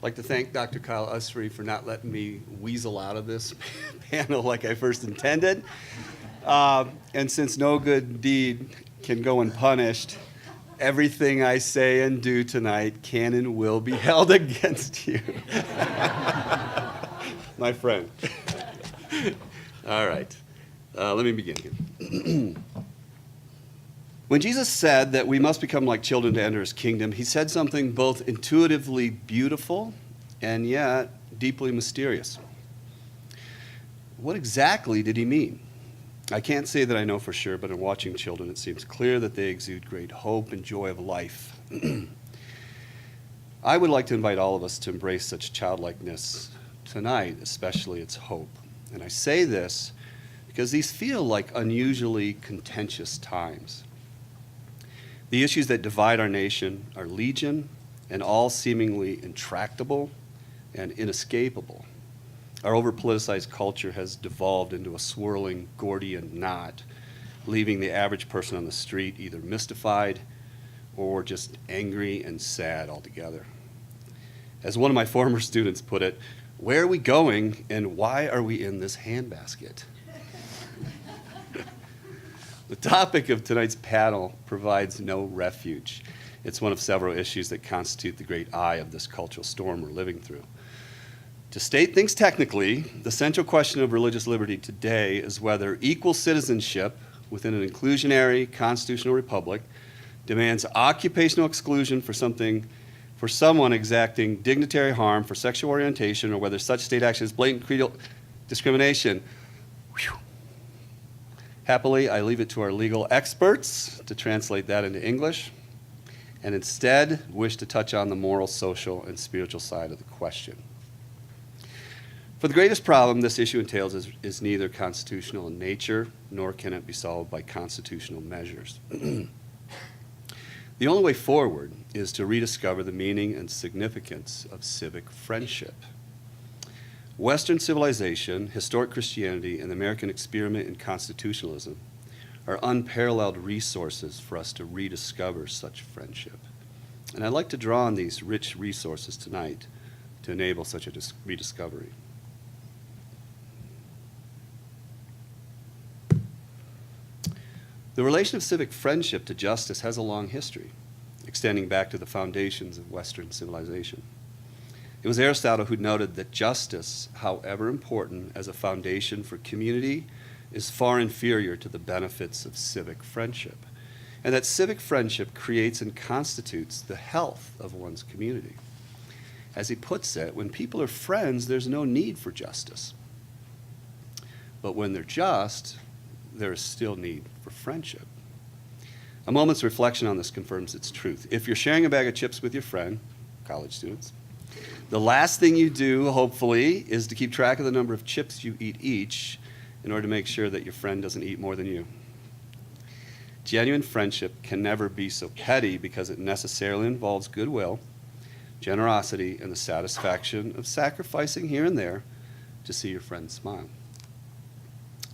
I'd like to thank Dr. Kyle Usry for not letting me weasel out of this panel like I first intended. And since no good deed can go unpunished, everything I say and do tonight can and will be held against you. My friend. All right. Let me begin here. When Jesus said that we must become like children to enter his kingdom, he said something both intuitively beautiful and yet deeply mysterious. What exactly did he mean? I can't say that I know for sure, but in watching children, it seems clear that they exude great hope and joy of life. I would like to invite all of us to embrace such childlikeness tonight, especially its hope. And I say this because these feel like unusually contentious times. The issues that divide our nation are legion and all seemingly intractable and inescapable. Our over-politicized culture has devolved into a swirling Gordian knot, leaving the average person on the street either mystified or just angry and sad altogether. As one of my former students put it, where are we going and why are we in this handbasket? The topic of tonight's panel provides no refuge. It's one of several issues that constitute the great eye of this cultural storm we're living through. To state things technically, the central question of religious liberty today is whether equal citizenship within an inclusionary constitutional republic demands occupational exclusion for someone exacting dignitary harm for sexual orientation, or whether such state action is blatant creedal discrimination. Whew. Happily, I leave it to our legal experts to translate that into English, and instead wish to touch on the moral, social, and spiritual side of the question. For the greatest problem this issue entails is neither constitutional in nature, nor can it be solved by constitutional measures. The only way forward is to rediscover the meaning and significance of civic friendship. Western civilization, historic Christianity, and the American experiment in constitutionalism are unparalleled resources for us to rediscover such friendship. And I'd like to draw on these rich resources tonight to enable such a rediscovery. The relation of civic friendship to justice has a long history, extending back to the foundations of Western civilization. It was Aristotle who noted that justice, however important as a foundation for community, is far inferior to the benefits of civic friendship, and that civic friendship creates and constitutes the health of one's community. As he puts it, when people are friends, there's no need for justice. But when they're just, there is still need for friendship. A moment's reflection on this confirms its truth. If you're sharing a bag of chips with your friend, college students, the last thing you do, hopefully, is to keep track of the number of chips you eat each in order to make sure that your friend doesn't eat more than you. Genuine friendship can never be so petty because it necessarily involves goodwill, generosity, and the satisfaction of sacrificing here and there to see your friend smile.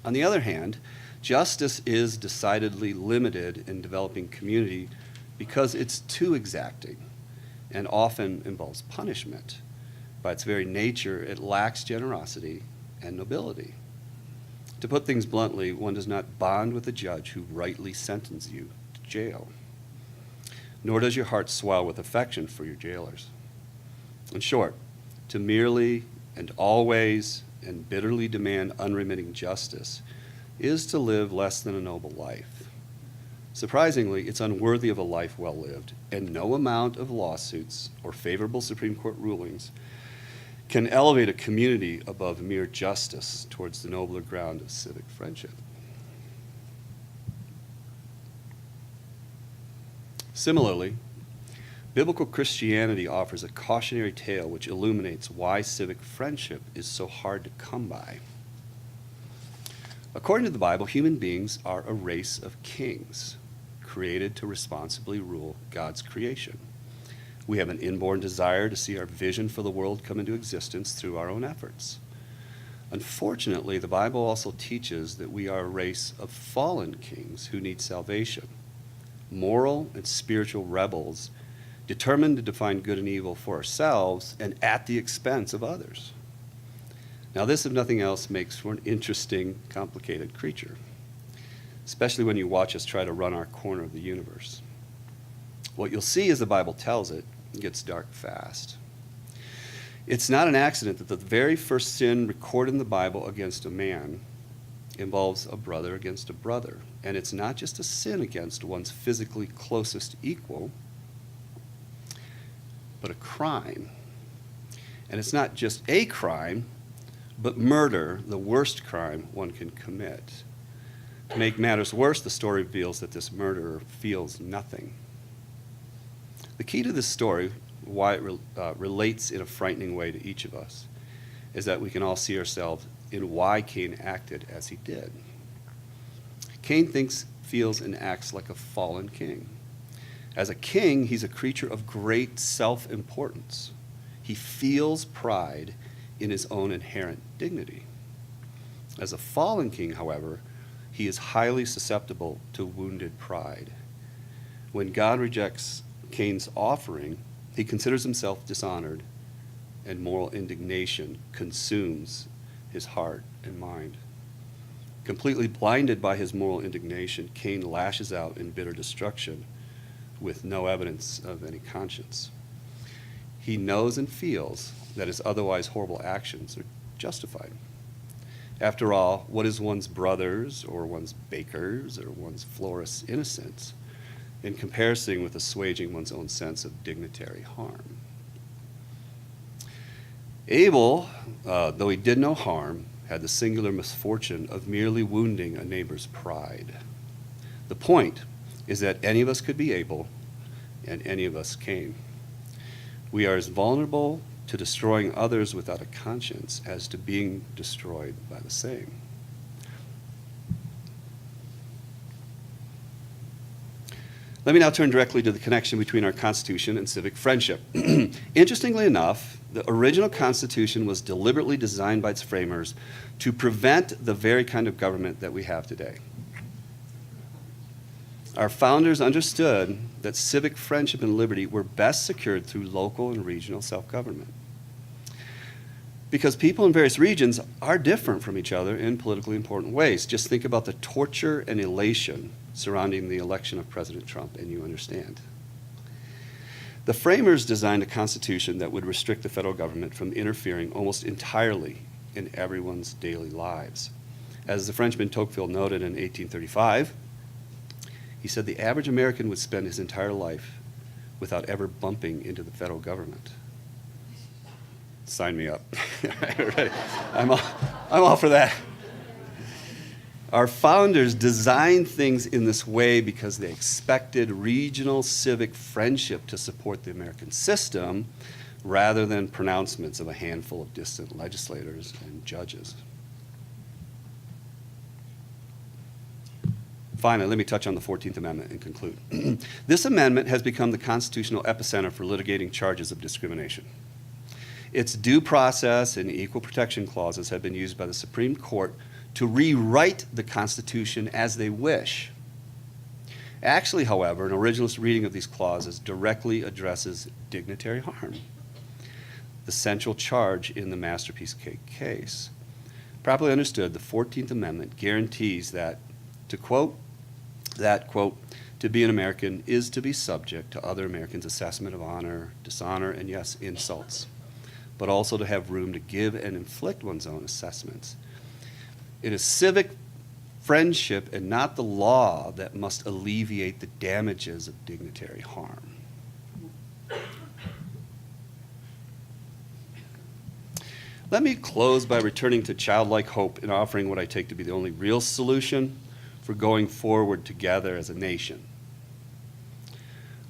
On the other hand, justice is decidedly limited in developing community because it's too exacting and often involves punishment. By its very nature, it lacks generosity and nobility. To put things bluntly, one does not bond with a judge who rightly sentences you to jail, nor does your heart swell with affection for your jailers. In short, to merely and always and bitterly demand unremitting justice is to live less than a noble life. Surprisingly, it's unworthy of a life well lived, and no amount of lawsuits or favorable Supreme Court rulings can elevate a community above mere justice towards the nobler ground of civic friendship. Similarly, biblical Christianity offers a cautionary tale which illuminates why civic friendship is so hard to come by. According to the Bible, human beings are a race of kings, created to responsibly rule God's creation. We have an inborn desire to see our vision for the world come into existence through our own efforts. Unfortunately, the Bible also teaches that we are a race of fallen kings who need salvation, moral and spiritual rebels determined to define good and evil for ourselves and at the expense of others. Now this, if nothing else, makes for an interesting, complicated creature, especially when you watch us try to run our corner of the universe. What you'll see as the Bible tells it, it gets dark fast. It's not an accident that the very first sin recorded in the Bible against a man involves a brother against a brother. And it's not just a sin against one's physically closest equal, but a crime. And it's not just a crime, but murder, the worst crime one can commit. To make matters worse, the story reveals that this murderer feels nothing. The key to this story, why it relates in a frightening way to each of us, is that we can all see ourselves in why Cain acted as he did. Cain thinks, feels, and acts like a fallen king. As a king, he's a creature of great self-importance. He feels pride in his own inherent dignity. As a fallen king, however, he is highly susceptible to wounded pride. When God rejects Cain's offering, he considers himself dishonored, and moral indignation consumes his heart and mind. Completely blinded by his moral indignation, Cain lashes out in bitter destruction with no evidence of any conscience. He knows and feels that his otherwise horrible actions are justified. After all, what is one's brother's or one's baker's or one's florist's innocence in comparison with assuaging one's own sense of dignitary harm? Abel, though he did no harm, had the singular misfortune of merely wounding a neighbor's pride. The point is that any of us could be Abel, and any of us Cain. We are as vulnerable to destroying others without a conscience as to being destroyed by the same. Let me now turn directly to the connection between our Constitution and civic friendship. Interestingly enough, the original Constitution was deliberately designed by its framers to prevent the very kind of government that we have today. Our founders understood that civic friendship and liberty were best secured through local and regional self-government. Because people in various regions are different from each other in politically important ways. Just think about the torture and elation surrounding the election of President Trump, and you understand. The framers designed a constitution that would restrict the federal government from interfering almost entirely in everyone's daily lives. As the Frenchman Tocqueville noted in 1835, he said the average American would spend his entire life without ever bumping into the federal government. Sign me up. I'm all for that. Our founders designed things in this way because they expected regional civic friendship to support the American system rather than pronouncements of a handful of distant legislators and judges. Finally, let me touch on the 14th Amendment and conclude. This amendment has become the constitutional epicenter for litigating charges of discrimination. Its due process and equal protection clauses have been used by the Supreme Court to rewrite the Constitution as they wish. Actually, however, an originalist reading of these clauses directly addresses dignitary harm, the central charge in the Masterpiece Cake case. Properly understood, the 14th Amendment guarantees that, to quote, to be an American is to be subject to other Americans' assessment of honor, dishonor, and yes, insults, but also to have room to give and inflict one's own assessments. It is civic friendship and not the law that must alleviate the damages of dignitary harm. Let me close by returning to childlike hope and offering what I take to be the only real solution for going forward together as a nation.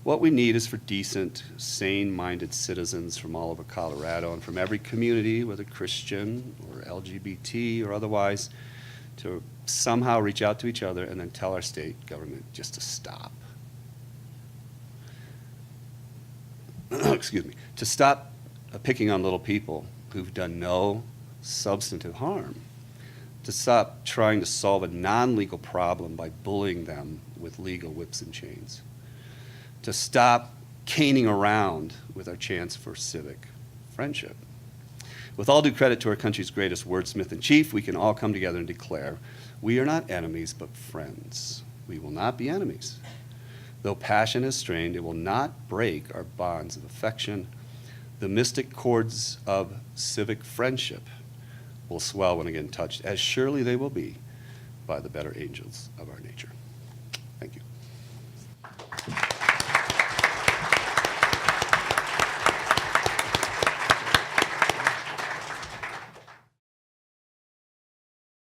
What we need is for decent, sane-minded citizens from all over Colorado and from every community, whether Christian or LGBT or otherwise, to somehow reach out to each other and then tell our state government just to stop. Excuse me, to stop picking on little people who've done no substantive harm, to stop trying to solve a non-legal problem by bullying them with legal whips and chains, to stop caning around with our chance for civic friendship. With all due credit to our country's greatest wordsmith in chief, we can all come together and declare, we are not enemies, but friends. We will not be enemies. Though passion is strained, it will not break our bonds of affection. The mystic chords of civic friendship will swell when again touched, as surely they will be by the better angels of our nature.